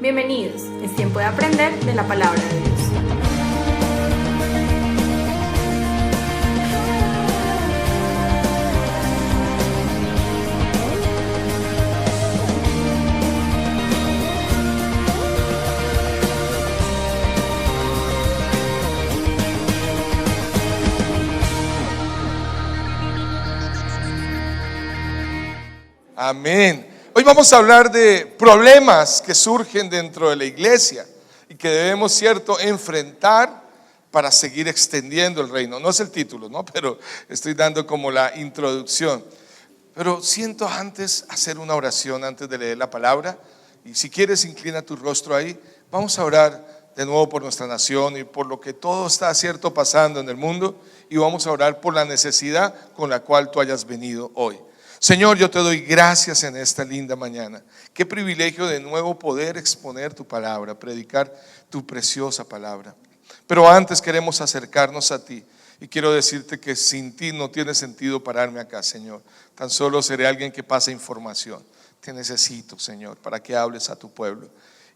Bienvenidos, es tiempo de aprender de la palabra de Dios. Amén. Hoy vamos a hablar de problemas que surgen dentro de la iglesia y que debemos, cierto, enfrentar para seguir extendiendo el reino. No es el título, ¿no? Pero estoy dando como la introducción. Pero siento antes hacer una oración antes de leer la palabra. Y si quieres, inclina tu rostro ahí. Vamos a orar de nuevo por nuestra nación y por lo que todo está, cierto, pasando en el mundo. Y vamos a orar por la necesidad con la cual tú hayas venido hoy. Señor, yo te doy gracias en esta linda mañana. Qué privilegio de nuevo poder exponer tu palabra, predicar tu preciosa palabra. Pero antes queremos acercarnos a ti y quiero decirte que sin ti no tiene sentido pararme acá, Señor. Tan solo seré alguien que pase información. Te necesito, Señor, para que hables a tu pueblo.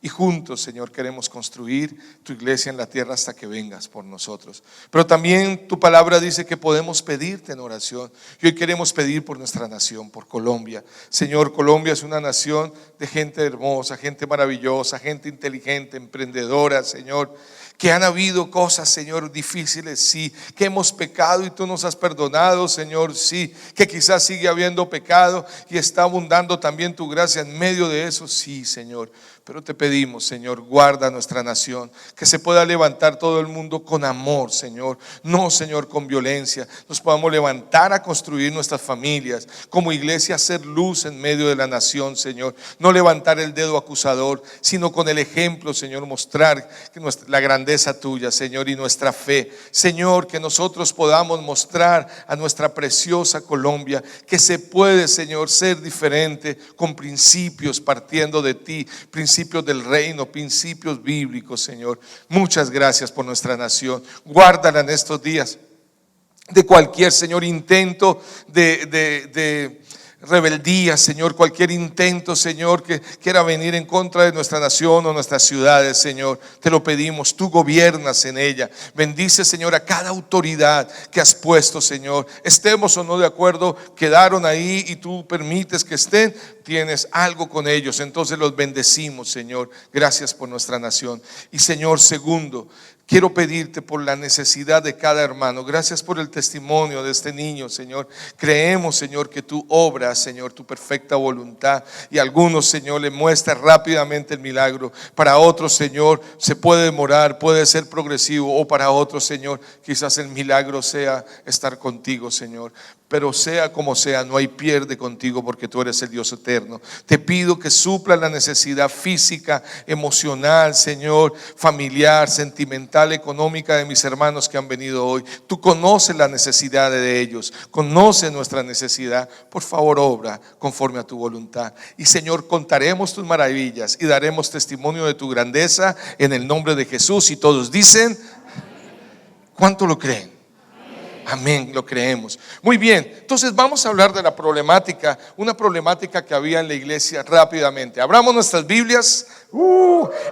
Y juntos, Señor, queremos construir tu iglesia en la tierra hasta que vengas por nosotros. Pero también tu palabra dice que podemos pedirte en oración. Y hoy queremos pedir por nuestra nación, por Colombia. Señor, Colombia es una nación de gente hermosa, gente maravillosa, gente inteligente, emprendedora, Señor. Que han habido cosas, Señor, difíciles, sí. Que hemos pecado y tú nos has perdonado, Señor, sí. Que quizás sigue habiendo pecado y está abundando también tu gracia en medio de eso, sí, Señor. Pero te pedimos, Señor, guarda nuestra nación, que se pueda levantar todo el mundo con amor, Señor. No, Señor, con violencia. Nos podamos levantar a construir nuestras familias, como iglesia hacer luz en medio de la nación, Señor. No levantar el dedo acusador, sino con el ejemplo, Señor, mostrar que la grandeza tuya, Señor, y nuestra fe. Señor, que nosotros podamos mostrar a nuestra preciosa Colombia que se puede, Señor, ser diferente con principios partiendo de ti, principios del reino, principios bíblicos, Señor. Muchas gracias por nuestra nación. Guárdala en estos días de cualquier, Señor, intento de rebeldía, Señor, cualquier intento, Señor, que quiera venir en contra de nuestra nación o nuestras ciudades, Señor, te lo pedimos, tú gobiernas en ella. Bendice, Señor, a cada autoridad que has puesto, Señor, estemos o no de acuerdo, quedaron ahí y tú permites que estén, tienes algo con ellos, entonces los bendecimos, Señor. Gracias por nuestra nación. Y, Señor, segundo, quiero pedirte por la necesidad de cada hermano. Gracias por el testimonio de este niño, Señor. Creemos, Señor, que tú obras, Señor, tu perfecta voluntad. Y a algunos, Señor, le muestras rápidamente el milagro. Para otros, Señor, se puede demorar, puede ser progresivo. O para otros, Señor, quizás el milagro sea estar contigo, Señor. Pero sea como sea, no hay pierde contigo porque tú eres el Dios eterno. Te pido que supla la necesidad física, emocional, Señor, familiar, sentimental, económica de mis hermanos que han venido hoy. Tú conoces la necesidad de ellos, conoces nuestra necesidad. Por favor, obra conforme a tu voluntad. Y, Señor, contaremos tus maravillas y daremos testimonio de tu grandeza en el nombre de Jesús. Y todos dicen, ¿cuánto lo creen? Amén, lo creemos. Muy bien, entonces vamos a hablar de la problemática, una problemática que había en la iglesia rápidamente. Abramos nuestras Biblias.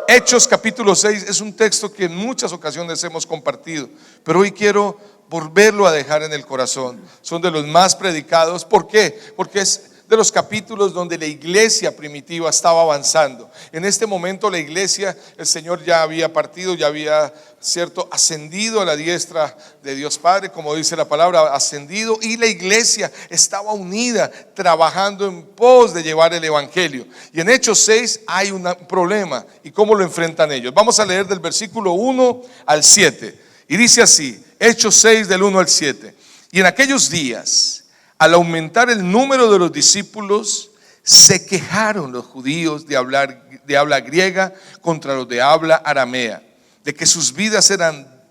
Hechos capítulo 6 es un texto que en muchas ocasiones hemos compartido, pero hoy quiero volverlo a dejar en el corazón. Son de los más predicados. ¿Por qué? Porque es de los capítulos donde la iglesia primitiva estaba avanzando. En este momento la iglesia, el Señor ya había partido, ya había, cierto, ascendido a la diestra de Dios Padre, como dice la palabra, ascendido, y la iglesia estaba unida, trabajando en pos de llevar el evangelio. Y en Hechos 6 hay un problema. ¿Y cómo lo enfrentan ellos? Vamos a leer del versículo 1 al 7. Y dice así, Hechos 6 del 1 al 7. Y en aquellos días, al aumentar el número de los discípulos, se quejaron los judíos de habla griega contra los de habla aramea, de que sus viudas eran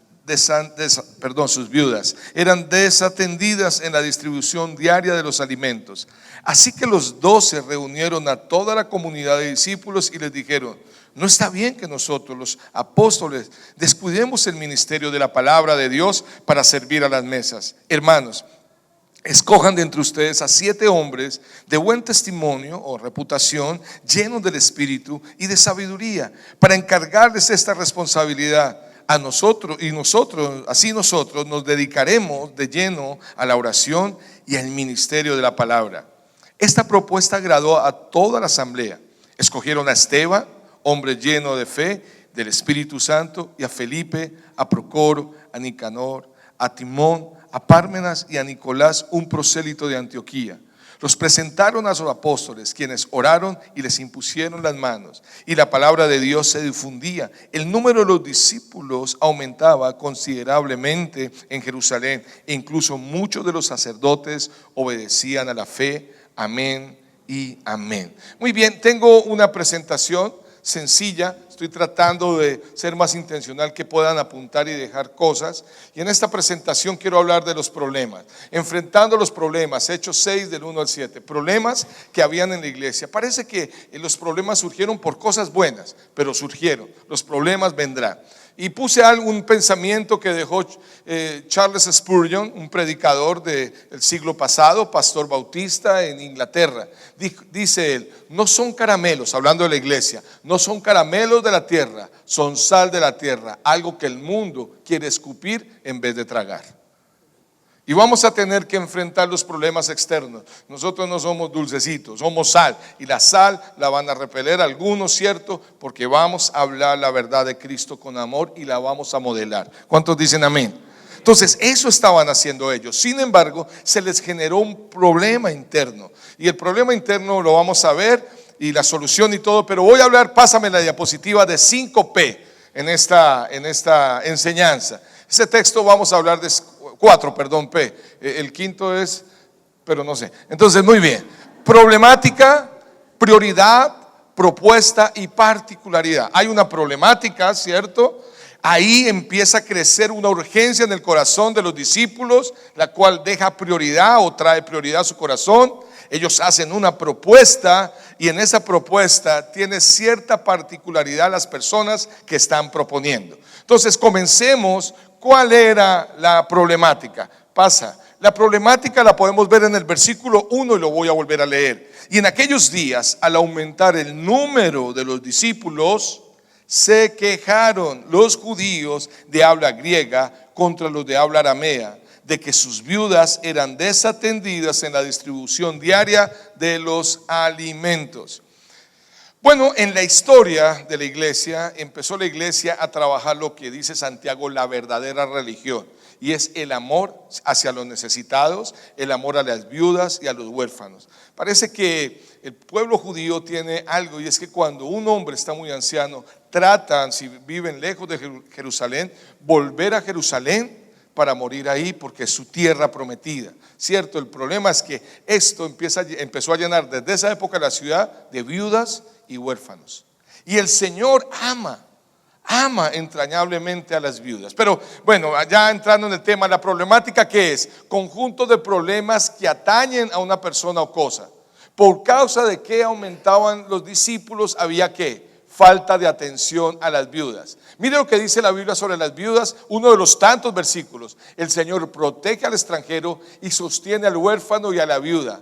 desatendidas en la distribución diaria de los alimentos. Así que los 12 reunieron a toda la comunidad de discípulos y les dijeron: no está bien que nosotros, los apóstoles, descuidemos el ministerio de la palabra de Dios para servir a las mesas. Hermanos, escojan de entre ustedes a 7 hombres de buen testimonio o reputación, llenos del Espíritu y de sabiduría, para encargarles esta responsabilidad a nosotros, y así nosotros nos dedicaremos de lleno a la oración y al ministerio de la palabra. Esta propuesta agradó a toda la asamblea. Escogieron a Esteban, hombre lleno de fe, del Espíritu Santo, y a Felipe, a Procoro, a Nicanor, a Timón, a Pármenas y a Nicolás, un prosélito de Antioquía. Los presentaron a los apóstoles, quienes oraron y les impusieron las manos, y la palabra de Dios se difundía. El número de los discípulos aumentaba considerablemente en Jerusalén, e incluso muchos de los sacerdotes obedecían a la fe. Amén y amén. Muy bien, tengo una presentación sencilla. Estoy tratando de ser más intencional, que puedan apuntar y dejar cosas. Y en esta presentación quiero hablar de los problemas, enfrentando los problemas. Hechos 6 del 1 al 7, problemas que habían en la iglesia. Parece que los problemas surgieron por cosas buenas, pero surgieron, los problemas vendrán. Y puse un pensamiento que dejó Charles Spurgeon, un predicador del siglo pasado, pastor bautista en Inglaterra. Dice él: no son caramelos, hablando de la iglesia, no son caramelos de la tierra, son sal de la tierra, algo que el mundo quiere escupir en vez de tragar. Y vamos a tener que enfrentar los problemas externos. Nosotros no somos dulcecitos, somos sal. Y la sal la van a repeler algunos, ¿cierto? Porque vamos a hablar la verdad de Cristo con amor y la vamos a modelar. ¿Cuántos dicen amén? Entonces, eso estaban haciendo ellos. Sin embargo, se les generó un problema interno. Y el problema interno lo vamos a ver, y la solución y todo. Pero voy a hablar, pásame la diapositiva, de 5P en esta enseñanza. Ese texto vamos a hablar de 4, P. El quinto es, pero no sé. Entonces, muy bien. Problemática, prioridad, propuesta y particularidad. Hay una problemática, ¿cierto? Ahí empieza a crecer una urgencia en el corazón de los discípulos, la cual deja prioridad o trae prioridad a su corazón. Ellos hacen una propuesta, y en esa propuesta tiene cierta particularidad las personas que están proponiendo. Entonces, comencemos. ¿Cuál era la problemática? La problemática la podemos ver en el versículo 1, y lo voy a volver a leer. Y en aquellos días, al aumentar el número de los discípulos, se quejaron los judíos de habla griega contra los de habla aramea, de que sus viudas eran desatendidas en la distribución diaria de los alimentos. Bueno, en la historia de la iglesia, empezó la iglesia a trabajar lo que dice Santiago, la verdadera religión, y es el amor hacia los necesitados, el amor a las viudas y a los huérfanos. Parece que el pueblo judío tiene algo, y es que cuando un hombre está muy anciano, tratan, si viven lejos de Jerusalén, volver a Jerusalén para morir ahí, porque es su tierra prometida, ¿cierto? El problema es que esto empezó a llenar desde esa época la ciudad de viudas y huérfanos. Y el Señor ama entrañablemente a las viudas. Pero bueno, ya entrando en el tema, la problemática, ¿qué es? Conjunto de problemas que atañen a una persona o cosa. Por causa de que aumentaban los discípulos, había que falta de atención a las viudas. Mire lo que dice la Biblia sobre las viudas, uno de los tantos versículos. El Señor protege al extranjero y sostiene al huérfano y a la viuda,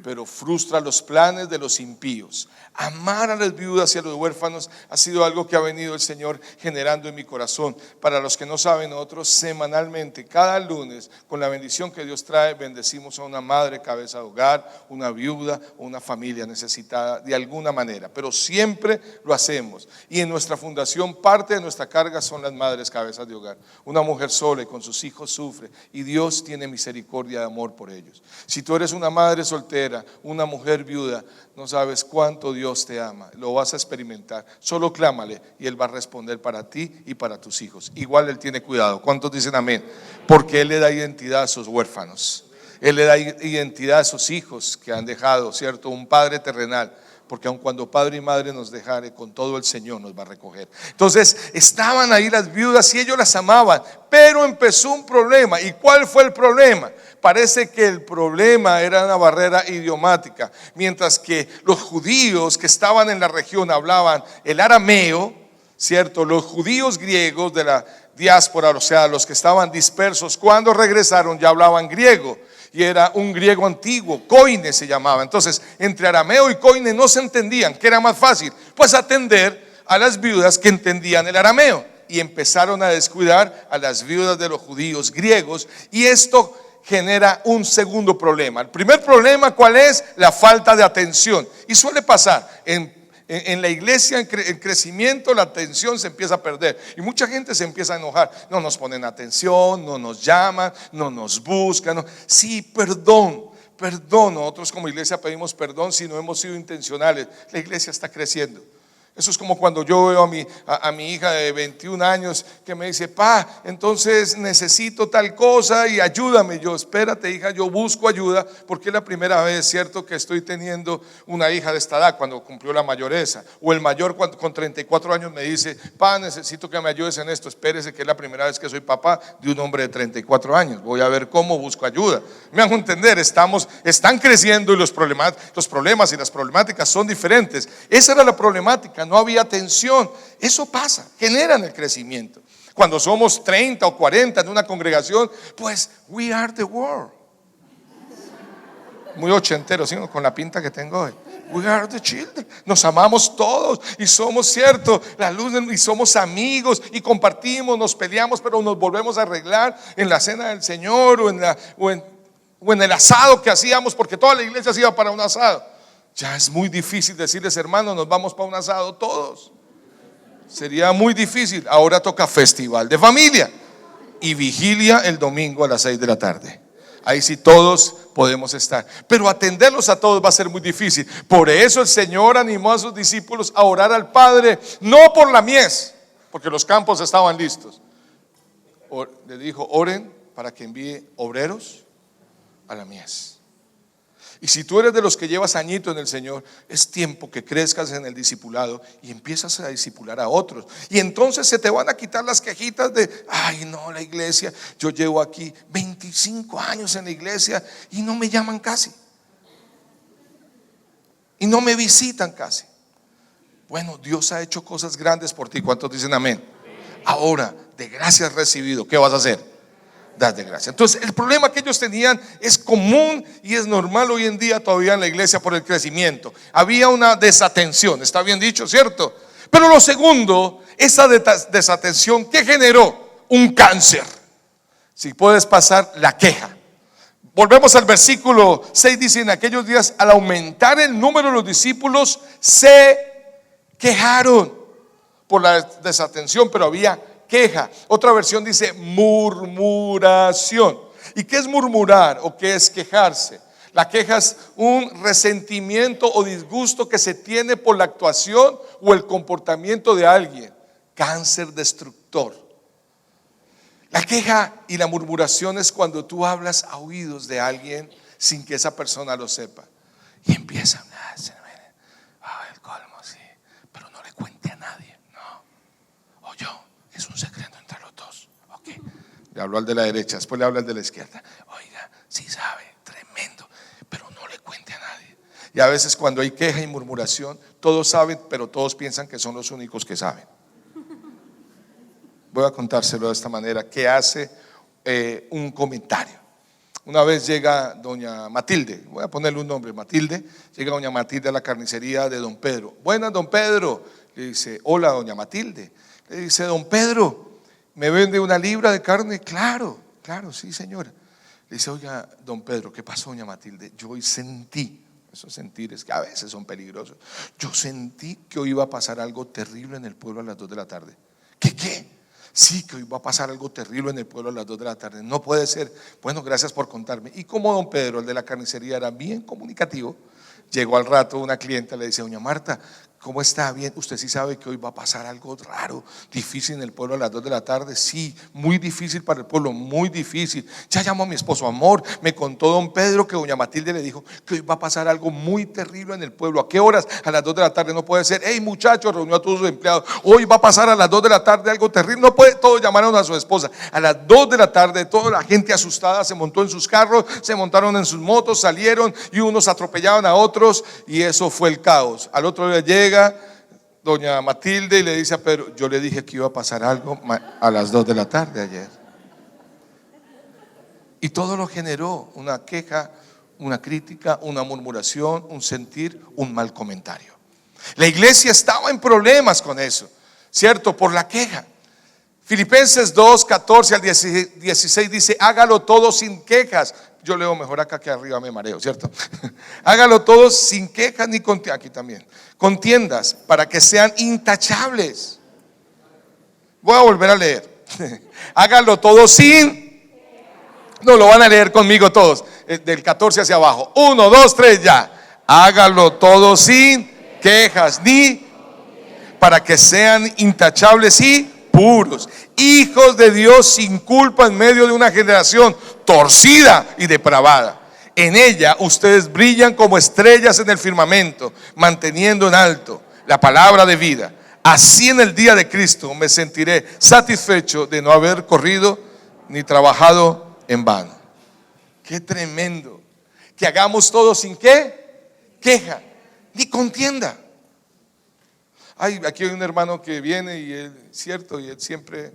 pero frustra los planes de los impíos. Amar a las viudas y a los huérfanos ha sido algo que ha venido el Señor generando en mi corazón. Para los que no saben, nosotros semanalmente, cada lunes, con la bendición que Dios trae, bendecimos a una madre cabeza de hogar, una viuda o una familia necesitada de alguna manera, pero siempre lo hacemos. Y en nuestra fundación, parte de nuestra carga son las madres cabezas de hogar. Una mujer sola y con sus hijos sufre, y Dios tiene misericordia y amor por ellos. Si tú eres una madre soltera, una mujer viuda, no sabes cuánto Dios te ama. Lo vas a experimentar. Solo clámale y Él va a responder para ti y para tus hijos. Igual Él tiene cuidado. ¿Cuántos dicen amén? Porque Él le da identidad a sus huérfanos. Él le da identidad a sus hijos que han dejado, ¿cierto? Un padre terrenal. Porque aun cuando padre y madre nos dejare, con todo el Señor nos va a recoger. Entonces estaban ahí las viudas y ellos las amaban, pero empezó un problema. ¿Y cuál fue el problema? Parece que el problema era una barrera idiomática. Mientras que los judíos que estaban en la región hablaban el arameo, ¿cierto? Los judíos griegos de la diáspora, o sea, los que estaban dispersos, cuando regresaron ya hablaban griego. y era un griego antiguo, koine se llamaba. Entonces, entre arameo y koine no se entendían. ¿Qué era más fácil? Pues atender a las viudas que entendían el arameo, y empezaron a descuidar a las viudas de los judíos griegos, y esto genera un segundo problema. El primer problema, ¿cuál es? La falta de atención. Y suele pasar en la iglesia, en crecimiento, la atención se empieza a perder y mucha gente se empieza a enojar. No nos ponen atención, no nos llaman, no nos buscan. No. Sí, perdón. Nosotros como iglesia pedimos perdón si no hemos sido intencionales. La iglesia está creciendo. Eso es como cuando yo veo a mi hija de 21 años que me dice: pa, entonces necesito tal cosa y ayúdame. Yo: espérate, hija, yo busco ayuda, porque es la primera vez, cierto, que estoy teniendo una hija de esta edad, cuando cumplió la mayoresa. O el mayor con 34 años me dice: pa, necesito que me ayudes en esto. Espérese, que es la primera vez que soy papá de un hombre de 34 años. Voy a ver cómo busco ayuda. Me hago entender, están creciendo y los problemas y las problemáticas son diferentes. Esa era la problemática. No había atención. Eso pasa, generan el crecimiento. Cuando somos 30 o 40 en una congregación, pues we are the world. Muy ochentero, ¿sí? Con la pinta que tengo hoy. We are the children. Nos amamos todos y somos, cierto, la luz, y somos amigos y compartimos, nos peleamos, pero nos volvemos a arreglar en la cena del Señor o en el asado que hacíamos, porque toda la iglesia se iba para un asado. Ya es muy difícil decirles: hermanos, nos vamos para un asado todos. Sería muy difícil. Ahora toca festival de familia y vigilia el domingo a las 6 de la tarde. Ahí sí todos podemos estar, pero atenderlos a todos va a ser muy difícil. Por eso el Señor animó a sus discípulos a orar al Padre, no por la mies, porque los campos estaban listos. Le dijo: oren para que envíe obreros a la mies. Y si tú eres de los que llevas añito en el Señor, es tiempo que crezcas en el discipulado y empiezas a discipular a otros. Y entonces se te van a quitar las quejitas de: ay, no, la iglesia, yo llevo aquí 25 años en la iglesia y no me llaman casi, y no me visitan casi. Bueno, Dios ha hecho cosas grandes por ti. ¿Cuántos dicen amén? Ahora, de gracia has recibido, ¿qué vas a hacer? Das de gracia. Entonces, el problema que ellos tenían es común y es normal hoy en día todavía en la iglesia por el crecimiento. Había una desatención, está bien dicho, ¿cierto? Pero lo segundo, esa desatención, ¿qué generó? Un cáncer. Si puedes pasar, la queja. Volvemos al versículo 6, dice: en aquellos días, al aumentar el número de los discípulos, se quejaron por la desatención, pero había queja. Otra versión dice murmuración. ¿Y qué es murmurar o qué es quejarse? La queja es un resentimiento o disgusto que se tiene por la actuación o el comportamiento de alguien. Cáncer destructor. La queja y la murmuración es cuando tú hablas a oídos de alguien sin que esa persona lo sepa y empiezan: el colmo, sí, pero no le cuente a nadie. No, o yo. Es un secreto entre los dos. Okay. Le habló al de la derecha, después le habla al de la izquierda. Oiga, sí sabe, tremendo, pero no le cuente a nadie. Y a veces cuando hay queja y murmuración, todos saben, pero todos piensan que son los únicos que saben. Voy a contárselo de esta manera, que hace un comentario. Una vez llega doña Matilde, voy a ponerle un nombre, Matilde. Llega doña Matilde a la carnicería de don Pedro. Buenas, don Pedro. Le dice: hola, doña Matilde. Le dice: don Pedro, ¿me vende una libra de carne? Claro, sí, señora. Le dice: oiga, don Pedro, ¿qué pasó, doña Matilde? Yo hoy sentí, esos sentires que a veces son peligrosos, yo sentí que hoy iba a pasar algo terrible en el pueblo a las 2 de la tarde. ¿Qué? Sí, que hoy va a pasar algo terrible en el pueblo a las 2 de la tarde. No puede ser. Bueno, gracias por contarme. Y como don Pedro, el de la carnicería, era bien comunicativo, llegó al rato una clienta, le dice: doña Marta, ¿cómo está? Bien, usted sí sabe que hoy va a pasar algo raro, difícil en el pueblo a las 2 de la tarde. Sí, muy difícil para el pueblo, muy difícil. Ya llamó a mi esposo, amor, me contó don Pedro que doña Matilde le dijo que hoy va a pasar algo muy terrible en el pueblo. ¿A qué horas? A las 2 de la tarde. No puede ser. Hey, muchachos, reunió a todos sus empleados, hoy va a pasar a las 2 de la tarde algo terrible. No puede. Todos llamaron a su esposa. A las 2 de la tarde, toda la gente asustada se montó en sus carros, se montaron en sus motos, salieron y unos atropellaban a otros, y eso fue el caos. Al otro día llega doña Matilde y le dice a Pedro: yo le dije que iba a pasar algo a las 2 de la tarde ayer. Y todo lo generó: una queja, una crítica, una murmuración, un sentir, un mal comentario. La iglesia estaba en problemas con eso, ¿cierto? Por la queja. Filipenses 2, 14 al 16 dice: hágalo todo sin quejas. Yo leo mejor acá que arriba, me mareo, ¿cierto? Hágalo todo sin quejas ni contiendas. Aquí también. Contiendas, para que sean intachables. Voy a volver a leer. Hágalo todo sin. No, lo van a leer conmigo todos, del 14 hacia abajo. 1, 2, 3, ya. Hágalo todo sin quejas ni, para que sean intachables y puros, hijos de Dios sin culpa en medio de una generación torcida y depravada. En ella ustedes brillan como estrellas en el firmamento, manteniendo en alto la palabra de vida. Así en el día de Cristo me sentiré satisfecho de no haber corrido ni trabajado en vano. Qué tremendo. Que hagamos todo sin ¿qué? Queja ni contienda. Aquí hay un hermano que viene y él, cierto, y él siempre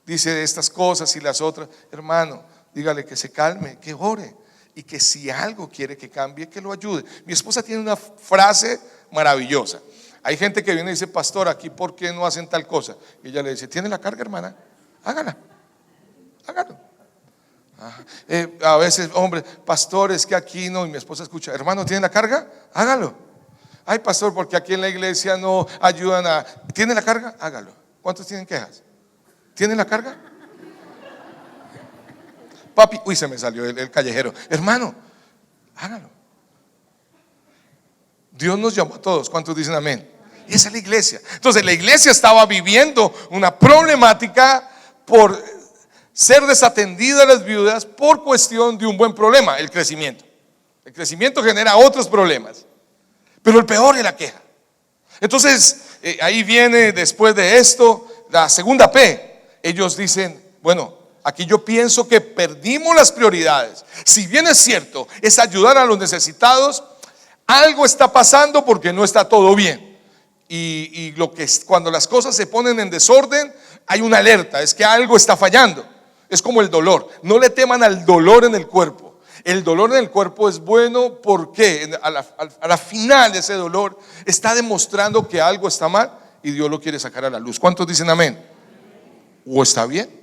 dice estas cosas y las otras. Hermano, dígale que se calme, que ore, y que si algo quiere que cambie, que lo ayude. Mi esposa tiene una frase maravillosa. Hay gente que viene y dice: pastor, aquí ¿por qué no hacen tal cosa? Y ella le dice: ¿tiene la carga, hermana? Hágala, hágalo. A veces, hombre, pastor, es que aquí no. Y mi esposa escucha: hermano, ¿tiene la carga? Hágalo. Ay, pastor, porque aquí en la iglesia no ayudan a. ¿Tiene la carga? Hágalo. ¿Cuántos tienen quejas? ¿Tienen la carga? Papi, uy, se me salió el callejero. Hermano, hágalo. Dios nos llamó a todos. ¿Cuántos dicen amén? Y esa es la iglesia. Entonces la iglesia estaba viviendo una problemática por ser desatendida a las viudas por cuestión de un buen problema: el crecimiento. El crecimiento genera otros problemas, pero el peor es la queja. Entonces ahí viene, después de esto, la segunda P. Ellos dicen: bueno, aquí yo pienso que perdimos las prioridades. Si bien es cierto, es ayudar a los necesitados, algo está pasando porque no está todo bien. Y cuando las cosas se ponen en desorden, hay una alerta: es que algo está fallando. Es como el dolor. No le teman al dolor en el cuerpo. El dolor en el cuerpo es bueno porque a la final ese dolor está demostrando que algo está mal y Dios lo quiere sacar a la luz. ¿Cuántos dicen amén? O está bien,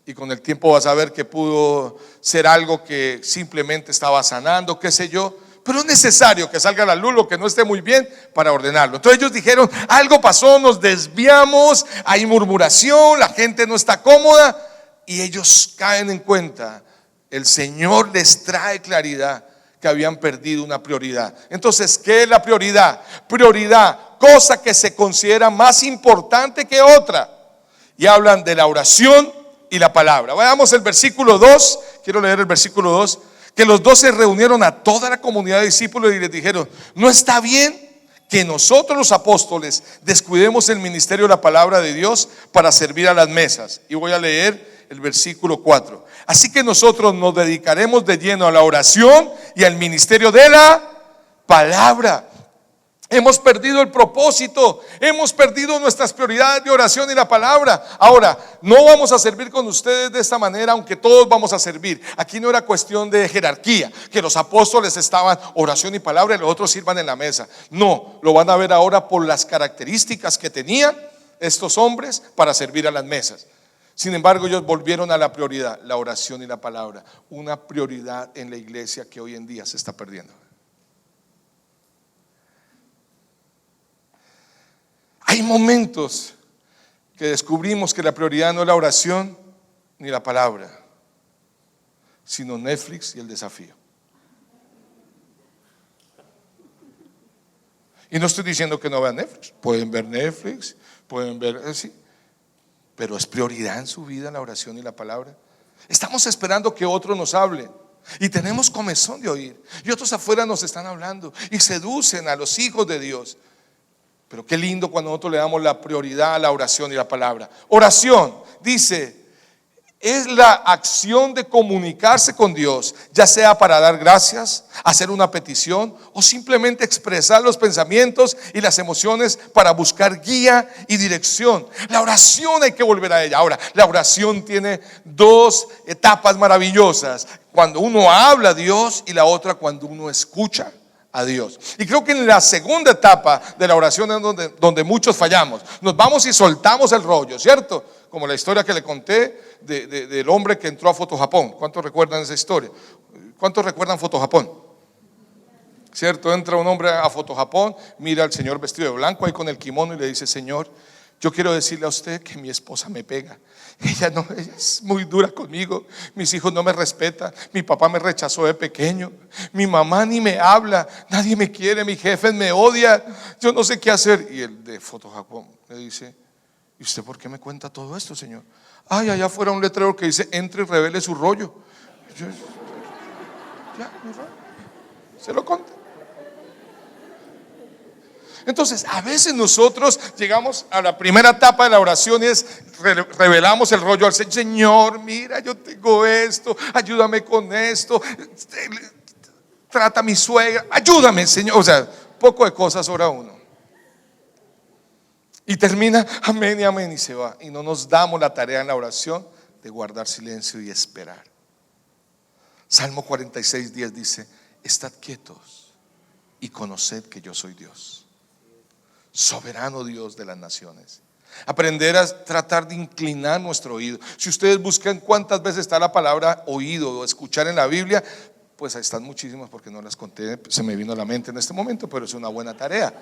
y con el tiempo vas a ver que pudo ser algo que simplemente estaba sanando, qué sé yo, pero es necesario que salga a la luz lo que no esté muy bien para ordenarlo. Entonces ellos dijeron: algo pasó, nos desviamos, hay murmuración, la gente no está cómoda, y ellos caen en cuenta. El Señor les trae claridad que habían perdido una prioridad. Entonces, ¿qué es la prioridad? Prioridad, cosa que se considera más importante que otra. Y hablan de la oración y la palabra. Veamos el versículo 2. Quiero leer el versículo 2. Que los 12 reunieron a toda la comunidad de discípulos y les dijeron: no está bien que nosotros los apóstoles descuidemos el ministerio de la palabra de Dios para servir a las mesas. Y voy a leer el versículo 4. Así que nosotros nos dedicaremos de lleno a la oración y al ministerio de la palabra. Hemos perdido el propósito, hemos perdido nuestras prioridades de oración y la palabra. Ahora, no vamos a servir con ustedes de esta manera, aunque todos vamos a servir. Aquí no era cuestión de jerarquía, que los apóstoles estaban oración y palabra y los otros sirvan en la mesa. No, lo van a ver ahora por las características que tenían estos hombres para servir a las mesas. Sin embargo, ellos volvieron a la prioridad, la oración y la palabra. Una prioridad en la iglesia que hoy en día se está perdiendo. Hay momentos que descubrimos que la prioridad no es la oración ni la palabra, sino Netflix y el desafío. Y no estoy diciendo que no vean Netflix. Pueden ver Netflix, pueden ver, sí, pero es prioridad en su vida la oración y la palabra. Estamos esperando que otros nos hablen y tenemos comezón de oír, y otros afuera nos están hablando y seducen a los hijos de Dios. Pero qué lindo cuando nosotros le damos la prioridad a la oración y la palabra. Oración, dice, es la acción de comunicarse con Dios, ya sea para dar gracias, hacer una petición o simplemente expresar los pensamientos y las emociones para buscar guía y dirección. La oración hay que volver a ella. Ahora, la oración tiene dos etapas maravillosas: cuando uno habla a Dios y la otra cuando uno escucha a Dios. Y creo que en la segunda etapa de la oración es donde muchos fallamos. Nos vamos y soltamos el rollo, ¿cierto? Como la historia que le conté del hombre que entró a Fotojapón. ¿Cuántos recuerdan esa historia? ¿Cuántos recuerdan Fotojapón? ¿Cierto? Entra un hombre a Fotojapón, mira al señor vestido de blanco ahí con el kimono y le dice: Señor, yo quiero decirle a usted que mi esposa me pega. Ella es muy dura conmigo. Mis hijos no me respetan. Mi papá me rechazó de pequeño. Mi mamá ni me habla. Nadie me quiere. Mi jefe me odia. Yo no sé qué hacer. Y el de Fotojapón le dice: ¿y usted por qué me cuenta todo esto, señor? Ay, allá afuera un letrero que dice: entre y revele su rollo. Ya, mi rollo. Se lo conté. Entonces, a veces nosotros llegamos a la primera etapa de la oración y es revelamos el rollo al Señor. Señor, mira, yo tengo esto, ayúdame con esto, trata a mi suegra, ayúdame, Señor. O sea, poco de cosas ora uno. Y termina, amén y amén, y se va. Y no nos damos la tarea en la oración de guardar silencio y esperar. Salmo 46:10 dice: estad quietos y conoced que yo soy Dios, soberano Dios de las naciones. Aprender a tratar de inclinar nuestro oído. Si ustedes buscan cuántas veces está la palabra oído o escuchar en la Biblia, pues ahí están muchísimas, porque no las conté, se me vino a la mente en este momento, pero es una buena tarea.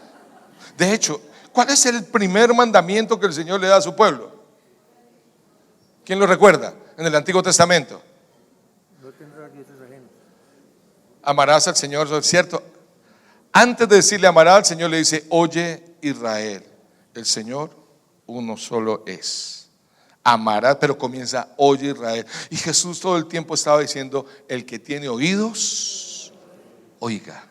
De hecho, ¿cuál es el primer mandamiento que el Señor le da a su pueblo? ¿Quién lo recuerda? En el Antiguo Testamento. No tendrás dioses ajenos. Amarás al Señor, ¿cierto? Antes de decirle amarás al Señor, le dice: oye Israel, el Señor uno solo es. Amarás, pero comienza: oye Israel. Y Jesús todo el tiempo estaba diciendo: el que tiene oídos, oiga.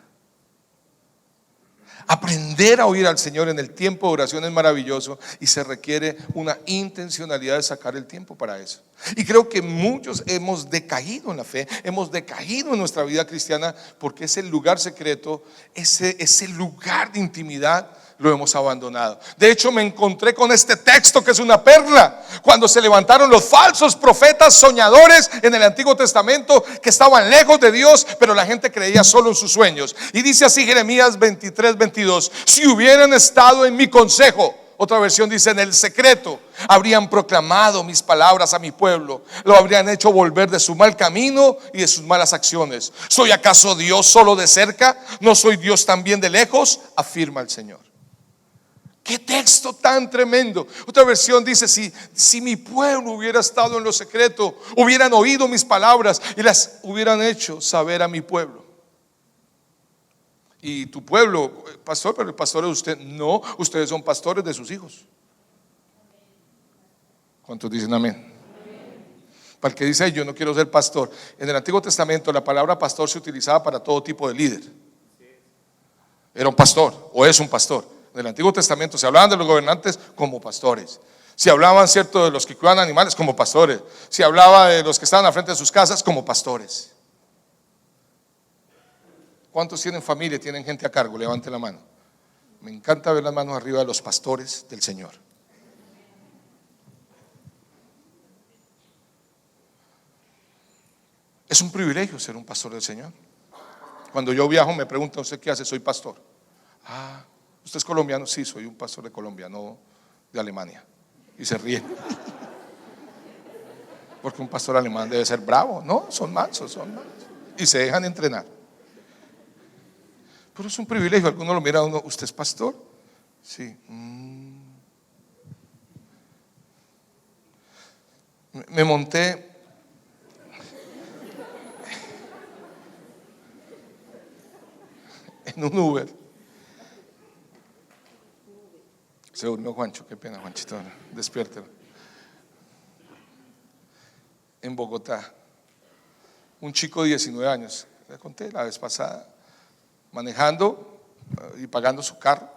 Aprender a oír al Señor en el tiempo de oración es maravilloso, y se requiere una intencionalidad de sacar el tiempo para eso. Y creo que muchos hemos decaído en la fe, hemos decaído en nuestra vida cristiana, porque ese lugar secreto, ese lugar de intimidad, lo hemos abandonado. De hecho, me encontré con este texto que es una perla. Cuando se levantaron los falsos profetas soñadores en el Antiguo Testamento, que estaban lejos de Dios, pero la gente creía solo en sus sueños. Y dice así Jeremías 23:22: si hubieran estado en mi consejo, otra versión dice en el secreto, habrían proclamado mis palabras a mi pueblo, lo habrían hecho volver de su mal camino y de sus malas acciones. ¿Soy acaso Dios solo de cerca? ¿No soy Dios también de lejos?, afirma el Señor. Qué texto tan tremendo. Otra versión dice: si mi pueblo hubiera estado en lo secreto, hubieran oído mis palabras y las hubieran hecho saber a mi pueblo. Y tu pueblo, pastor, pero el pastor es usted. No, ustedes son pastores de sus hijos. ¿Cuántos dicen amén? Para el que dice: yo no quiero ser pastor. En el Antiguo Testamento la palabra pastor se utilizaba para todo tipo de líder. Era un pastor o es un pastor. En el Antiguo Testamento se hablaban de los gobernantes como pastores. Se hablaban, cierto, de los que cuidaban animales como pastores. Se hablaba de los que estaban al frente de sus casas como pastores. ¿Cuántos tienen familia, tienen gente a cargo? Levante la mano. Me encanta ver las manos arriba de los pastores del Señor. Es un privilegio ser un pastor del Señor. Cuando yo viajo me preguntan: ¿usted qué hace? Soy pastor. Ah, ¿usted es colombiano? Sí, soy un pastor de Colombia, no de Alemania. Y se ríen. Porque un pastor alemán debe ser bravo. No, son mansos. Y se dejan entrenar. Pero es un privilegio. Algunos lo miran a uno: ¿usted es pastor? Sí. Me monté en un Uber. Se durmió Juancho, qué pena, Juanchito, despiértelo. En Bogotá, un chico de 19 años, le conté la vez pasada, manejando y pagando su carro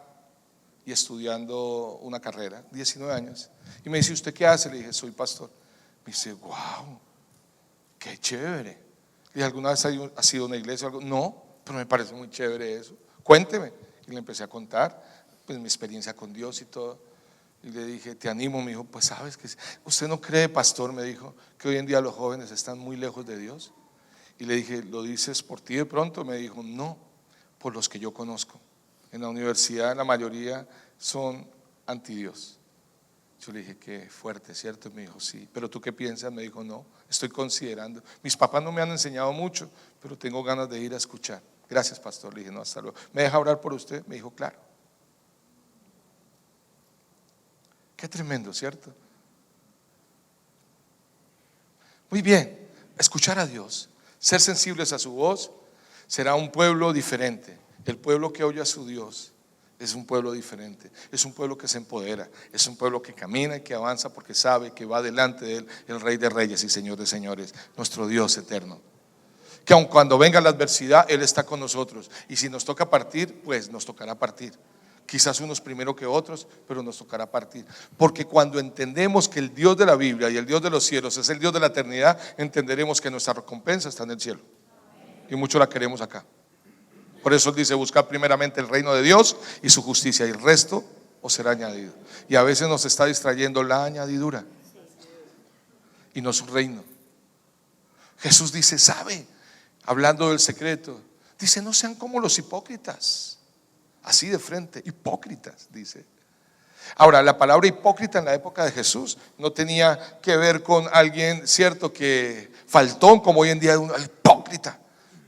y estudiando una carrera, 19 años. Y me dice: ¿usted qué hace? Le dije: soy pastor. Me dice, wow, qué chévere. ¿Y alguna vez ha sido una iglesia o algo? No, pero me parece muy chévere eso. Cuénteme. Y le empecé a contar pues mi experiencia con Dios y todo. Y le dije, te animo. Me dijo, pues sabes que usted no cree, pastor, me dijo, que hoy en día los jóvenes están muy lejos de Dios. Y le dije, ¿lo dices por ti de pronto? Me dijo, no, por los que yo conozco. En la universidad la mayoría son anti Dios. Yo le dije, qué fuerte, ¿cierto? Me dijo, sí. ¿Pero tú qué piensas? Me dijo, no, estoy considerando. Mis papás no me han enseñado mucho, pero tengo ganas de ir a escuchar. Gracias, pastor. Le dije, no, hasta luego. ¿Me deja orar por usted? Me dijo, claro. Qué tremendo, ¿cierto? Muy bien, escuchar a Dios, ser sensibles a su voz, será un pueblo diferente. El pueblo que oye a su Dios es un pueblo diferente, es un pueblo que se empodera, es un pueblo que camina y que avanza porque sabe que va delante de él el Rey de Reyes y Señor de Señores, nuestro Dios eterno. Que aun cuando venga la adversidad, Él está con nosotros. Y si nos toca partir, pues nos tocará partir. Quizás unos primero que otros, pero nos tocará partir. Porque cuando entendemos que el Dios de la Biblia y el Dios de los cielos es el Dios de la eternidad, entenderemos que nuestra recompensa está en el cielo. Y mucho la queremos acá. Por eso Él dice, buscar primeramente el reino de Dios y su justicia, y el resto os será añadido. Y a veces nos está distrayendo la añadidura y no su reino. Jesús dice, ¿sabe? Hablando del secreto, dice, no sean como los hipócritas. Así de frente, hipócritas, dice. Ahora, la palabra hipócrita en la época de Jesús no tenía que ver con alguien, cierto, que faltón, como hoy en día un hipócrita.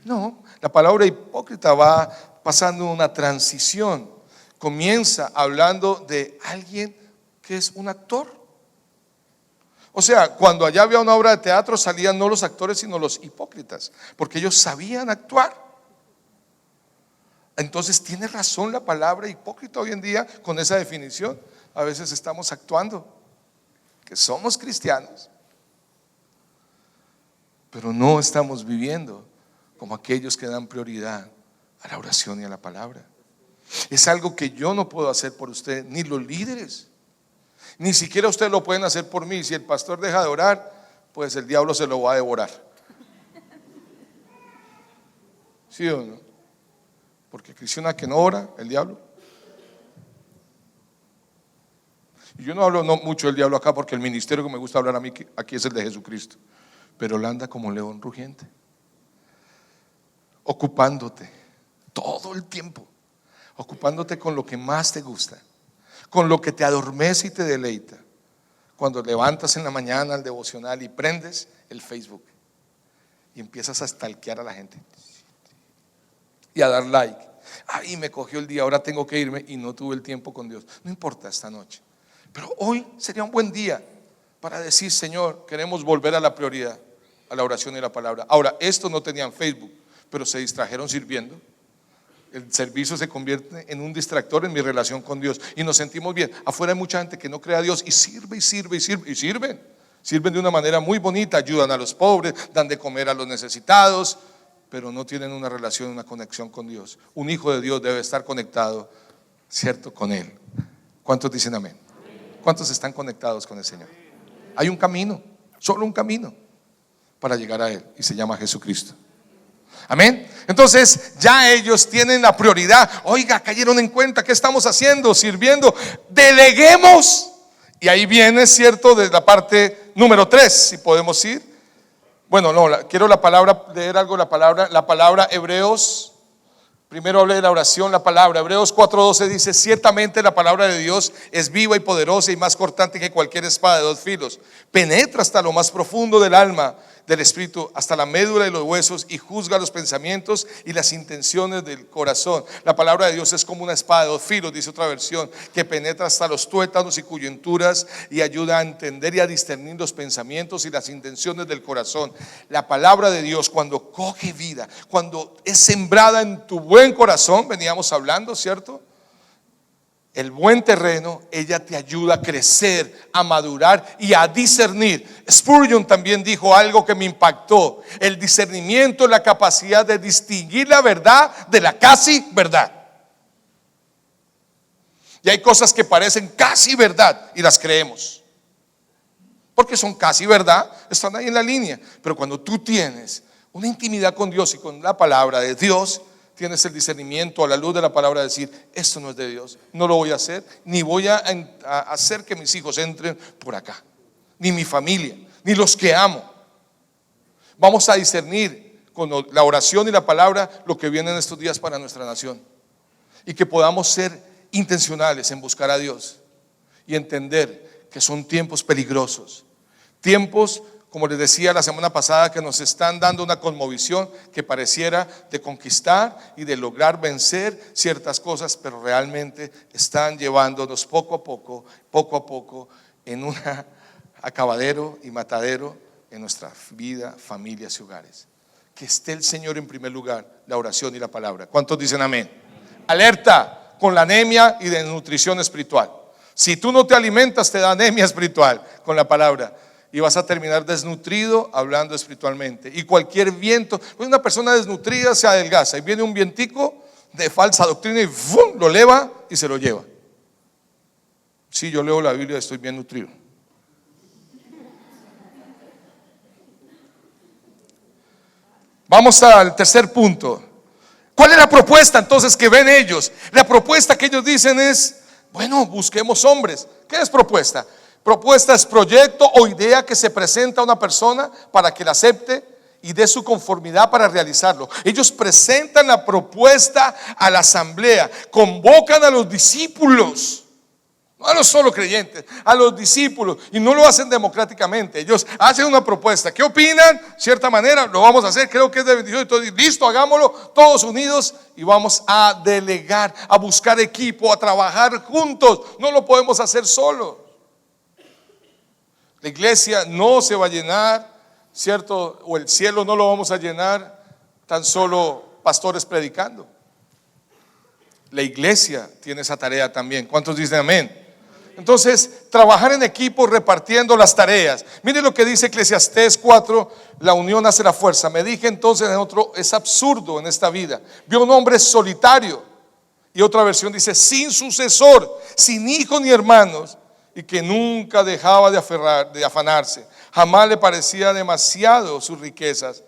No, la palabra hipócrita va pasando una transición. Comienza hablando de alguien que es un actor. O sea, cuando allá había una obra de teatro salían no los actores sino los hipócritas, porque ellos sabían actuar. Entonces tiene razón la palabra hipócrita hoy en día con esa definición. A veces estamos actuando que somos cristianos, pero no estamos viviendo como aquellos que dan prioridad a la oración y a la palabra. Es algo que yo no puedo hacer por usted, ni los líderes. Ni siquiera ustedes lo pueden hacer por mí. Si el pastor deja de orar, pues el diablo se lo va a devorar. ¿Sí o no? Porque cristiana que no ora, el diablo. Y yo no hablo mucho del diablo acá, porque el ministerio que me gusta hablar a mí aquí es el de Jesucristo. Pero él anda como un león rugiente, ocupándote todo el tiempo, ocupándote con lo que más te gusta, con lo que te adormece y te deleita. Cuando levantas en la mañana el devocional y prendes el Facebook y empiezas a stalkear a la gente y a dar like. Ay, me cogió el día, ahora tengo que irme y no tuve el tiempo con Dios. No importa esta noche, pero hoy sería un buen día para decir, Señor, queremos volver a la prioridad, a la oración y la palabra. Ahora, estos no tenían Facebook, pero se distrajeron sirviendo. El servicio se convierte en un distractor en mi relación con Dios y nos sentimos bien. Afuera hay mucha gente que no cree a Dios y sirve y sirve y sirve y sirven. Sirven de una manera muy bonita, ayudan a los pobres, dan de comer a los necesitados, pero no tienen una relación, una conexión con Dios. Un hijo de Dios debe estar conectado, ¿cierto?, con Él. ¿Cuántos dicen amén? ¿Cuántos están conectados con el Señor? Hay un camino, solo un camino para llegar a Él, y se llama Jesucristo. Amén. Entonces ya ellos tienen la prioridad. Oiga, cayeron en cuenta, ¿qué estamos haciendo? Sirviendo. Deleguemos. Y ahí viene, cierto, de la parte número 3, si podemos ir. Bueno, no, quiero leer algo, la palabra Hebreos. Primero hablé de la oración, la palabra. Hebreos 4:12 dice, ciertamente la palabra de Dios es viva y poderosa y más cortante que cualquier espada de 2 filos. Penetra hasta lo más profundo del alma, del espíritu, hasta la médula de los huesos, y juzga los pensamientos y las intenciones del corazón. La palabra de Dios es como una espada de 2 filos, dice otra versión, que penetra hasta los tuétanos y coyunturas y ayuda a entender y a discernir los pensamientos y las intenciones del corazón. La palabra de Dios, cuando coge vida, cuando es sembrada en tu buen corazón, veníamos hablando, ¿cierto? El buen terreno, ella te ayuda a crecer, a madurar y a discernir. Spurgeon también dijo algo que me impactó: el discernimiento es la capacidad de distinguir la verdad de la casi verdad. Y hay cosas que parecen casi verdad y las creemos. porque son casi verdad, están ahí en la línea. Pero cuando tú tienes una intimidad con Dios y con la palabra de Dios, tienes el discernimiento a la luz de la palabra de decir: esto no es de Dios, no lo voy a hacer, ni voy a hacer que mis hijos entren por acá, ni mi familia, ni los que amo. Vamos a discernir con la oración y la palabra lo que viene en estos días para nuestra nación, y que podamos ser intencionales en buscar a Dios y entender que son tiempos peligrosos, tiempos, como les decía la semana pasada, que nos están dando una cosmovisión que pareciera de conquistar y de lograr vencer ciertas cosas, pero realmente están llevándonos poco a poco en un acabadero y matadero en nuestra vida, familias y hogares. Que esté el Señor en primer lugar, la oración y la palabra. ¿Cuántos dicen amén? Alerta con la anemia y desnutrición espiritual. Si tú no te alimentas, te da anemia espiritual con la palabra, y vas a terminar desnutrido hablando espiritualmente. Y cualquier viento, una persona desnutrida se adelgaza, y viene un vientico de falsa doctrina y ¡fum!, lo eleva y se lo lleva. Sí, yo leo la Biblia y estoy bien nutrido. Vamos al tercer punto. ¿Cuál es la propuesta entonces que ven ellos? La propuesta que ellos dicen es: bueno, busquemos hombres. ¿Qué es propuesta? Propuesta es proyecto o idea que se presenta a una persona para que la acepte y dé su conformidad para realizarlo. Ellos presentan la propuesta a la asamblea, convocan a los discípulos, no a los solo creyentes, a los discípulos, y no lo hacen democráticamente. Ellos hacen una propuesta. ¿Qué opinan? Cierta manera, lo vamos a hacer, creo que es de bendición. Entonces, listo, hagámoslo todos unidos y vamos a delegar, a buscar equipo, a trabajar juntos. No lo podemos hacer solos. La iglesia no se va a llenar, ¿cierto? O el cielo no lo vamos a llenar tan solo pastores predicando. La iglesia tiene esa tarea también. ¿Cuántos dicen amén? Entonces, trabajar en equipo repartiendo las tareas. Mire lo que dice Eclesiastés 4: la unión hace la fuerza. Me dije entonces en otro: es absurdo en esta vida. Vio un hombre solitario, y otra versión dice: sin sucesor, sin hijos ni hermanos, y que nunca dejaba de afanarse. Jamás le parecía demasiado sus riquezas.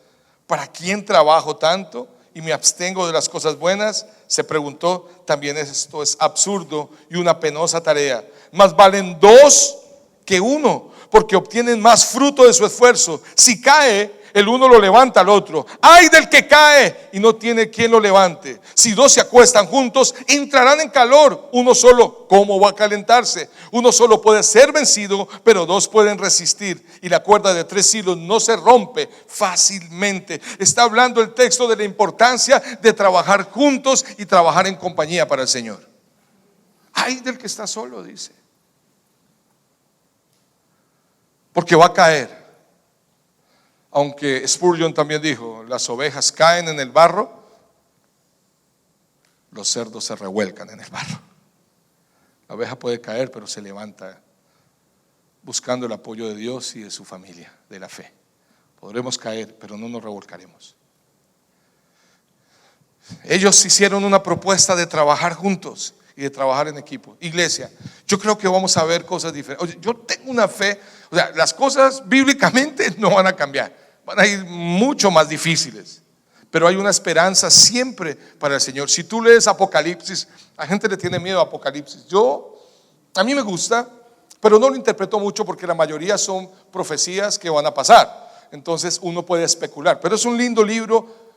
¿Para quién trabajo tanto y me abstengo de las cosas buenas? Se preguntó. También esto es absurdo y una penosa tarea. Más valen dos que uno, porque obtienen más fruto de su esfuerzo. Si cae, el uno lo levanta al otro. ¡Ay del que cae y no tiene quien lo levante! Si dos se acuestan juntos, entrarán en calor. Uno solo, ¿cómo va a calentarse? Uno solo puede ser vencido, pero dos pueden resistir. Y la cuerda de 3 hilos no se rompe fácilmente. Está hablando el texto de la importancia de trabajar juntos y trabajar en compañía para el Señor. ¡Ay del que está solo!, dice, porque va a caer. Aunque Spurgeon también dijo: las ovejas caen en el barro, los cerdos se revuelcan en el barro. La oveja puede caer, pero se levanta buscando el apoyo de Dios y de su familia, de la fe. Podremos caer, pero no nos revolcaremos. Ellos hicieron una propuesta de trabajar juntos y de trabajar en equipo. Iglesia, yo creo que vamos a ver cosas diferentes. Oye, yo tengo una fe, o sea, las cosas bíblicamente no van a cambiar, van a ir mucho más difíciles, pero hay una esperanza siempre para el Señor. Si tú lees Apocalipsis, a gente le tiene miedo a Apocalipsis. A mí me gusta, pero no lo interpreto mucho porque la mayoría son profecías que van a pasar. Entonces uno puede especular, pero es un lindo libro,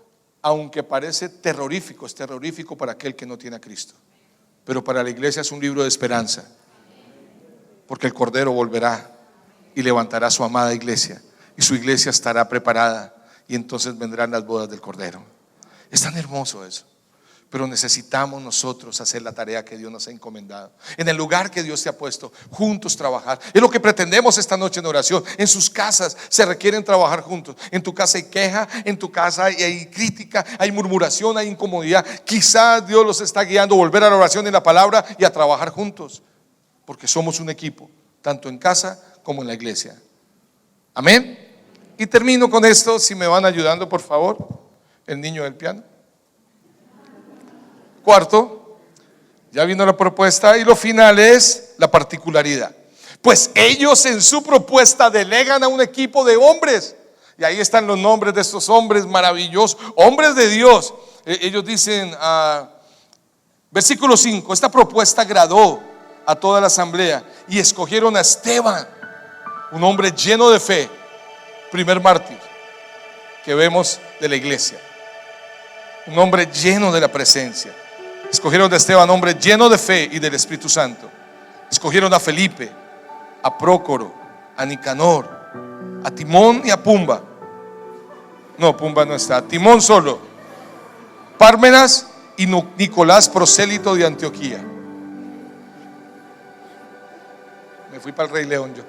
aunque parece terrorífico. Es terrorífico para aquel que no tiene a Cristo, pero para la iglesia es un libro de esperanza, porque el Cordero volverá y levantará a su amada iglesia, y su iglesia estará preparada, y entonces vendrán las bodas del Cordero. Es tan hermoso eso. Pero necesitamos nosotros hacer la tarea que Dios nos ha encomendado, en el lugar que Dios te ha puesto, juntos trabajar. Es lo que pretendemos esta noche en oración. En sus casas se requieren trabajar juntos. En tu casa hay queja, en tu casa hay crítica, hay murmuración, hay incomodidad. Quizás Dios los está guiando a volver a la oración y la palabra y a trabajar juntos, porque somos un equipo, tanto en casa como en la iglesia. Amén. Y termino con esto, si me van ayudando por favor, el niño del piano. Cuarto, ya vino la propuesta, y lo final es la particularidad. Pues ellos en su propuesta delegan a un equipo de hombres. Y ahí están los nombres de estos hombres maravillosos, hombres de Dios. Ellos dicen, versículo 5, esta propuesta agradó a toda la asamblea y escogieron a Esteban, un hombre lleno de fe, primer mártir que vemos de la iglesia, un hombre lleno de la presencia. Escogieron a Esteban, hombre lleno de fe y del Espíritu Santo. Escogieron a Felipe, a Prócoro, a Nicanor, a Timón y a Pumba. No, Pumba no está, Timón solo, Pármenas y Nicolás, prosélito de Antioquía. Me fui para el Rey León yo.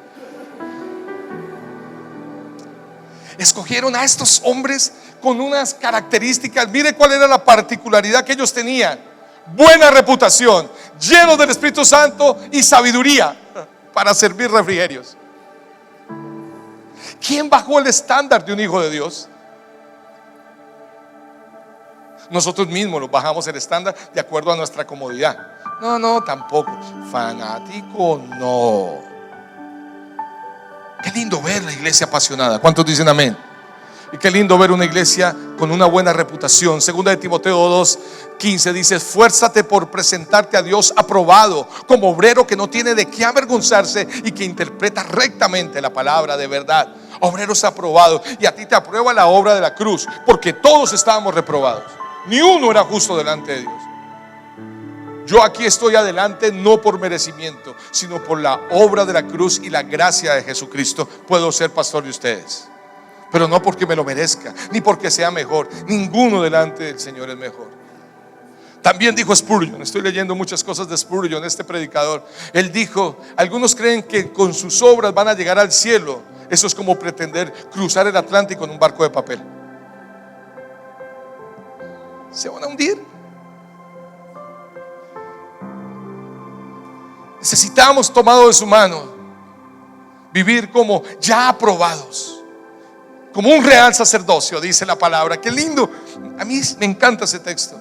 Escogieron a estos hombres con unas características. Mire cuál era la particularidad que ellos tenían: buena reputación, llenos del Espíritu Santo y sabiduría para servir refrigerios. ¿Quién bajó el estándar de un hijo de Dios? Nosotros mismos nos bajamos el estándar de acuerdo a nuestra comodidad. No, tampoco. Fanático, no. Qué lindo ver la iglesia apasionada. ¿Cuántos dicen amén? Y qué lindo ver una iglesia con una buena reputación. Segunda de Timoteo 2:15 dice: esfuérzate por presentarte a Dios aprobado, como obrero que no tiene de qué avergonzarse y que interpreta rectamente la palabra de verdad. Obreros aprobados. Y a ti te aprueba la obra de la cruz, porque todos estábamos reprobados. Ni uno era justo delante de Dios. Yo aquí estoy adelante no por merecimiento, sino por la obra de la cruz y la gracia de Jesucristo. Puedo ser pastor de ustedes, pero no porque me lo merezca, ni porque sea mejor. Ninguno delante del Señor es mejor. También dijo Spurgeon, estoy leyendo muchas cosas de Spurgeon, este predicador. Él dijo: algunos creen que con sus obras van a llegar al cielo. Eso es como pretender cruzar el Atlántico en un barco de papel. Se van a hundir. Necesitamos, tomado de su mano, vivir como ya aprobados, como un real sacerdocio, dice la palabra. Qué lindo. A mí me encanta ese texto.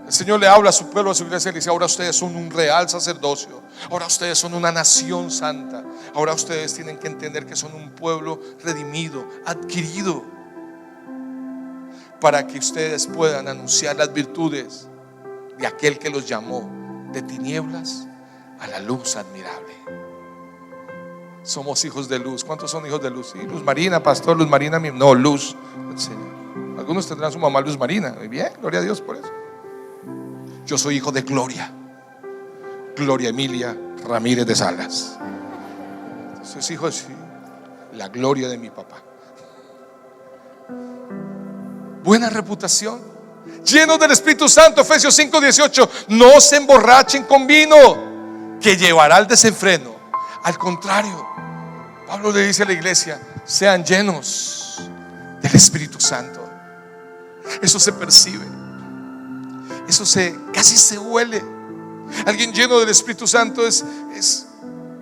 El Señor le habla a su pueblo, a su iglesia, y le dice: ahora ustedes son un real sacerdocio, ahora ustedes son una nación santa, ahora ustedes tienen que entender que son un pueblo redimido, adquirido, para que ustedes puedan anunciar las virtudes de aquel que los llamó de tinieblas a la luz admirable. Somos hijos de luz. ¿Cuántos son hijos de luz? Sí, Luz Marina, pastor, Luz Marina. No, luz del Señor. Algunos tendrán su mamá Luz Marina. Muy bien, gloria a Dios por eso. Yo soy hijo de Gloria, Gloria Emilia Ramírez de Salas. Soy hijo de la gloria de mi papá. Buena reputación, llenos del Espíritu Santo. Efesios 5:18. No se emborrachen con vino, que llevará al desenfreno. Al contrario, Pablo le dice a la iglesia: sean llenos del Espíritu Santo. Eso se percibe, eso casi se huele. Alguien lleno del Espíritu Santo es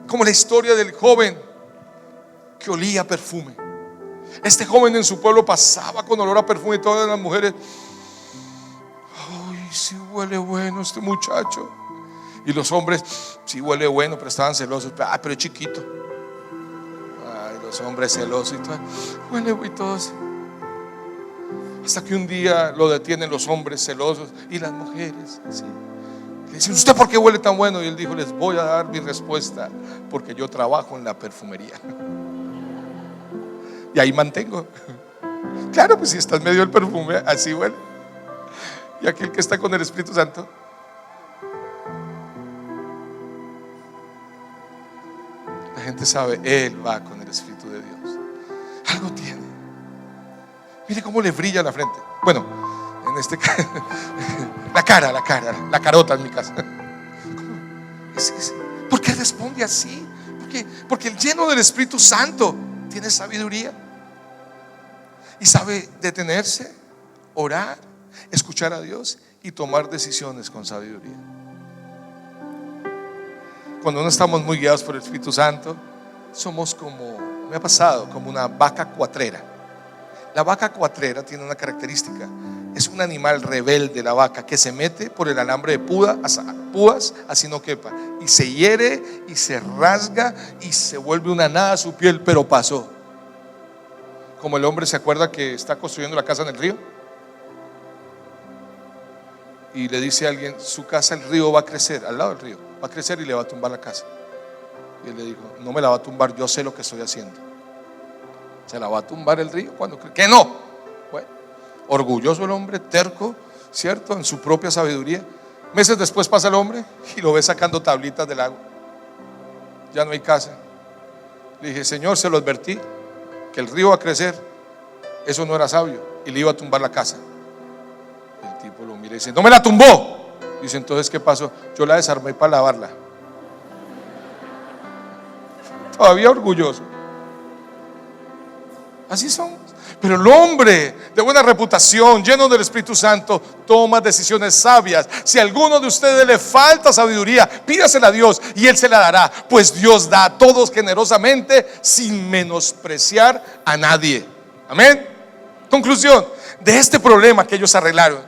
como la historia del joven que olía perfume. Este joven en su pueblo pasaba con olor a perfume, y todas las mujeres: ay, sí huele bueno este muchacho. Y los hombres: sí huele bueno, pero estaban celosos. Pero es chiquito. Ay, los hombres celosos y todo. Huele y todos. Hasta que un día lo detienen los hombres celosos y las mujeres así. Le dicen: ¿usted por qué huele tan bueno? Y él dijo: les voy a dar mi respuesta, porque yo trabajo en la perfumería y ahí mantengo. Claro, pues si está en medio del perfume, así huele. Y aquel que está con el Espíritu Santo, la gente sabe, él va con el Espíritu de Dios. Algo tiene. Mire cómo le brilla la frente. Bueno, en este caso, la carota en mi casa. ¿Por qué responde así? Porque el lleno del Espíritu Santo tiene sabiduría y sabe detenerse, orar, escuchar a Dios y tomar decisiones con sabiduría. Cuando no estamos muy guiados por el Espíritu Santo, somos como, me ha pasado, como una vaca cuatrera. La vaca cuatrera tiene una característica: Es un animal rebelde la vaca que se mete por el alambre de púas, así no quepa, y se hiere y se rasga y se vuelve una nada su piel, pero pasó. Como el hombre se acuerda que está construyendo la casa en el río y le dice a alguien: su casa, el río va a crecer, al lado del río va a crecer y le va a tumbar la casa. Y él le dijo: no me la va a tumbar, yo sé lo que estoy haciendo. ¿Se la va a tumbar el río? Cuando que no. Bueno, orgulloso el hombre, terco, ¿cierto? En su propia sabiduría. Meses después pasa el hombre y lo ve sacando tablitas del agua. Ya no hay casa. Le dije: Señor, se lo advertí que el río va a crecer. Eso no era sabio y le iba a tumbar la casa. El tipo lo mira y dice: no me la tumbó. Dice: entonces, ¿qué pasó? Yo la desarmé para lavarla. Todavía orgulloso. Así son. Pero el hombre de buena reputación, lleno del Espíritu Santo, toma decisiones sabias. Si a alguno de ustedes le falta sabiduría, pídasela a Dios y Él se la dará, pues Dios da a todos generosamente, sin menospreciar a nadie. Amén. Conclusión de este problema que ellos arreglaron.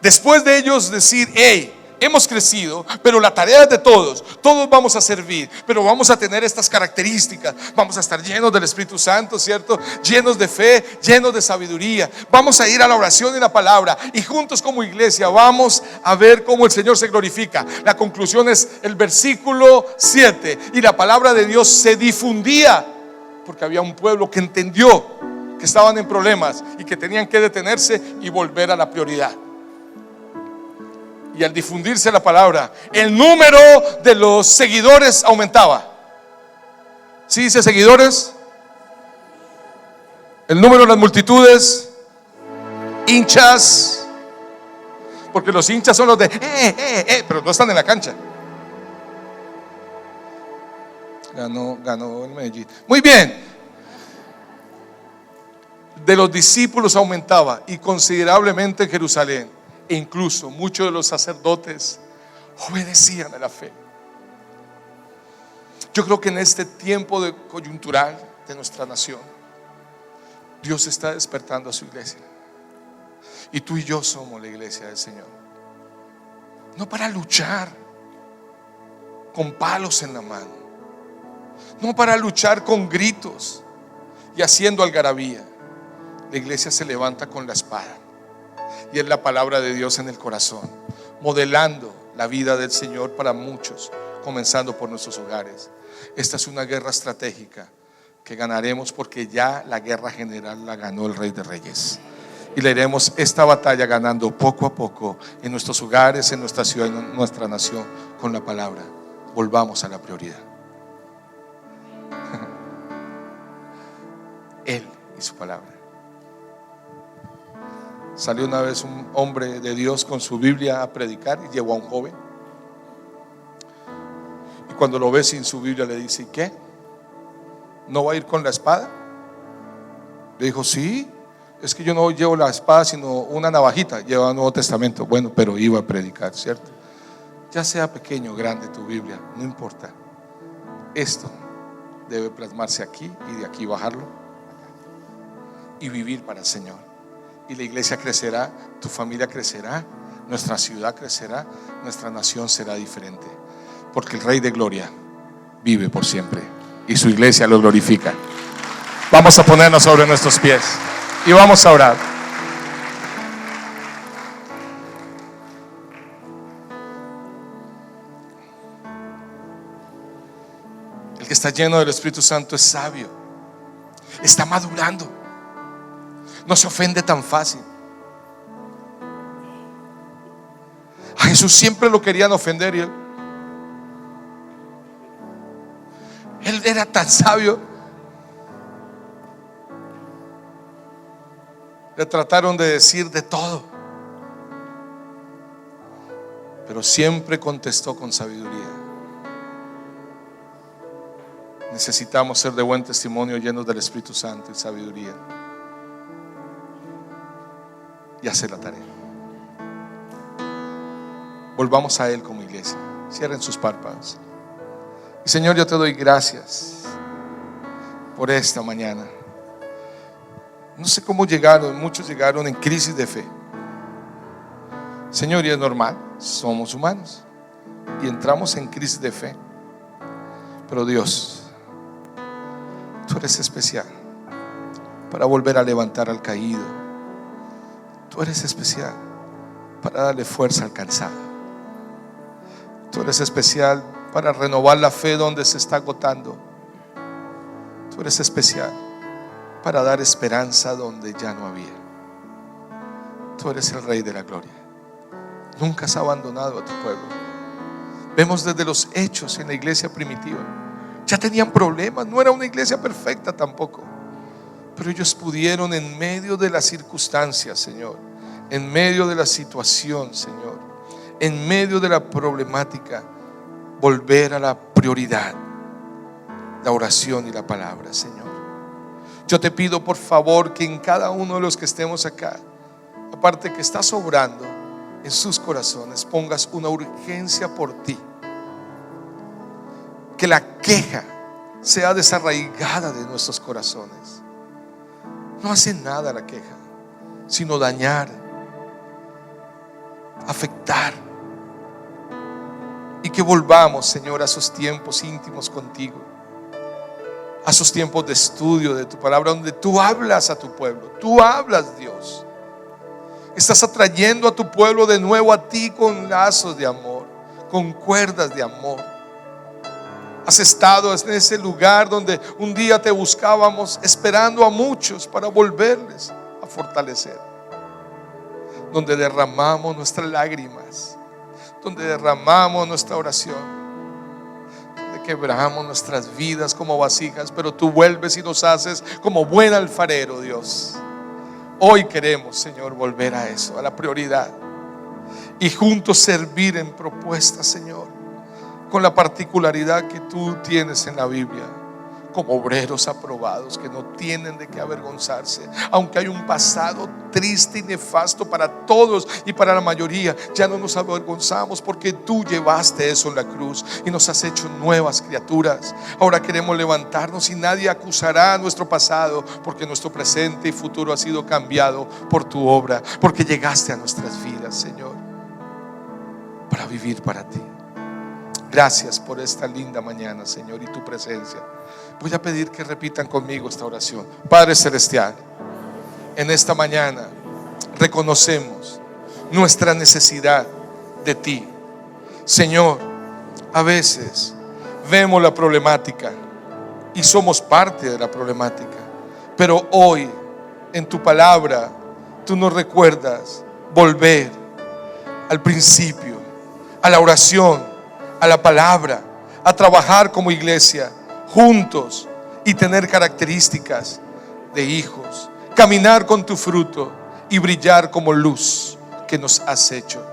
Después de ellos decir: hey, hemos crecido, pero la tarea es de todos. Todos vamos a servir, pero vamos a tener estas características. Vamos a estar llenos del Espíritu Santo, ¿cierto? Llenos de fe, llenos de sabiduría. Vamos a ir a la oración y la palabra, y juntos como iglesia vamos a ver cómo el Señor se glorifica. La conclusión es el versículo 7. Y la palabra de Dios se difundía, porque había un pueblo que entendió que estaban en problemas y que tenían que detenerse y volver a la prioridad. Y al difundirse la palabra, el número de los seguidores aumentaba. ¿Sí dice seguidores? El número de las multitudes, hinchas, porque los hinchas son los de pero no están en la cancha. Ganó el Medellín. Muy bien. De los discípulos aumentaba y considerablemente en Jerusalén. E incluso muchos de los sacerdotes obedecían a la fe. Yo creo que en este tiempo de coyuntural de nuestra nación, Dios está despertando a su iglesia. Y tú y yo somos la iglesia del Señor. No para luchar con palos en la mano, no para luchar con gritos y haciendo algarabía. La iglesia se levanta con la espada, y es la palabra de Dios en el corazón, modelando la vida del Señor para muchos, comenzando por nuestros hogares. Esta es una guerra estratégica que ganaremos, porque ya la guerra general la ganó el Rey de Reyes, y le iremos esta batalla ganando poco a poco en nuestros hogares, en nuestra ciudad, en nuestra nación, con la palabra. Volvamos a la prioridad. Él y su palabra. Salió una vez un hombre de Dios con su Biblia a predicar y llevó a un joven. Y cuando lo ve sin su Biblia le dice: ¿y qué? ¿No va a ir con la espada? Le dijo: sí, es que yo no llevo la espada sino una navajita. Lleva el Nuevo Testamento. Bueno, pero iba a predicar, ¿cierto? Ya sea pequeño o grande tu Biblia, no importa. Esto debe plasmarse aquí y de aquí bajarlo y vivir para el Señor. Y la iglesia crecerá, tu familia crecerá, nuestra ciudad crecerá, nuestra nación será diferente, porque el Rey de Gloria vive por siempre y su iglesia lo glorifica. Vamos a ponernos sobre nuestros pies y vamos a orar. El que está lleno del Espíritu Santo es sabio, está madurando. No se ofende tan fácil. A Jesús siempre lo querían ofender y él era tan sabio. Le trataron de decir de todo, pero siempre contestó con sabiduría. Necesitamos ser de buen testimonio, llenos del Espíritu Santo y sabiduría, y hacer la tarea. Volvamos a Él como iglesia. Cierren sus párpados. Y Señor, yo te doy gracias por esta mañana. No sé cómo llegaron, muchos llegaron en crisis de fe. Señor, y es normal, somos humanos y entramos en crisis de fe. Pero Dios, tú eres especial para volver a levantar al caído. Tú eres especial para darle fuerza al cansado. Tú eres especial para renovar la fe donde se está agotando. Tú eres especial para dar esperanza donde ya no había. Tú eres el Rey de la gloria. Nunca has abandonado a tu pueblo. Vemos desde los hechos en la iglesia primitiva. Ya tenían problemas, no era una iglesia perfecta tampoco, pero ellos pudieron en medio de las circunstancias, Señor, en medio de la situación, Señor, en medio de la problemática, volver a la prioridad, la oración y la palabra, Señor. Yo te pido por favor que en cada uno de los que estemos acá, aparte que estás obrando en sus corazones, pongas una urgencia por ti. Que la queja sea desarraigada de nuestros corazones. No hace nada la queja, sino dañar, afectar. Y que volvamos, Señor, a esos tiempos íntimos contigo, a esos tiempos de estudio de tu palabra, donde tú hablas a tu pueblo. Tú hablas, Dios. Estás atrayendo a tu pueblo de nuevo a ti con lazos de amor, con cuerdas de amor. Has estado en ese lugar donde un día te buscábamos, esperando a muchos para volverles a fortalecer, donde derramamos nuestras lágrimas, donde derramamos nuestra oración, donde quebramos nuestras vidas como vasijas, pero tú vuelves y nos haces como buen alfarero, Dios. Hoy queremos, Señor, volver a eso, a la prioridad, y juntos servir en propuestas, Señor, con la particularidad que tú tienes en la Biblia, como obreros aprobados que no tienen de qué avergonzarse. Aunque hay un pasado triste y nefasto para todos y para la mayoría, ya no nos avergonzamos porque tú llevaste eso en la cruz y nos has hecho nuevas criaturas. Ahora queremos levantarnos y nadie acusará a nuestro pasado, porque nuestro presente y futuro ha sido cambiado por tu obra, porque llegaste a nuestras vidas, Señor, para vivir para ti. Gracias por esta linda mañana, Señor, y tu presencia. Voy a pedir que repitan conmigo esta oración. Padre Celestial, en esta mañana reconocemos nuestra necesidad de ti. Señor, a veces vemos la problemática y somos parte de la problemática, pero hoy en tu palabra tú nos recuerdas volver al principio, a la oración, a la palabra, a trabajar como iglesia juntos y tener características de hijos, caminar con tu fruto y brillar como luz que nos has hecho.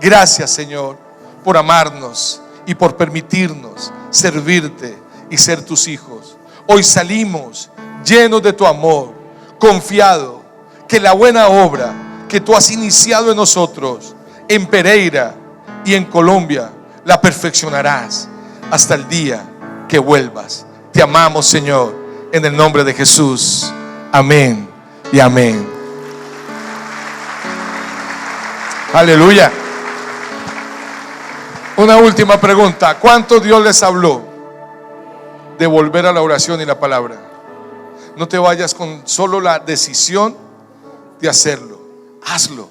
Gracias, Señor, por amarnos y por permitirnos servirte y ser tus hijos. Hoy salimos llenos de tu amor, confiado que la buena obra que tú has iniciado en nosotros, en Pereira y en Colombia, la perfeccionarás hasta el día que vuelvas. Te amamos, Señor, en el nombre de Jesús. Amén y amén. Aleluya. Una última pregunta. ¿Cuánto Dios les habló de volver a la oración y la palabra? No te vayas con solo la decisión de hacerlo. Hazlo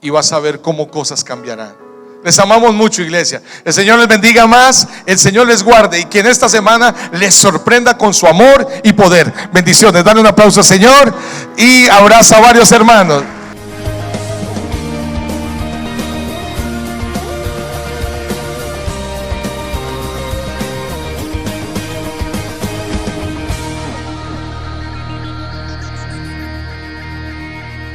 y vas a ver cómo cosas cambiarán. Les amamos mucho, iglesia. El Señor les bendiga más, el Señor les guarde y que en esta semana les sorprenda con su amor y poder. Bendiciones. Dale un aplauso al Señor y abraza a varios hermanos.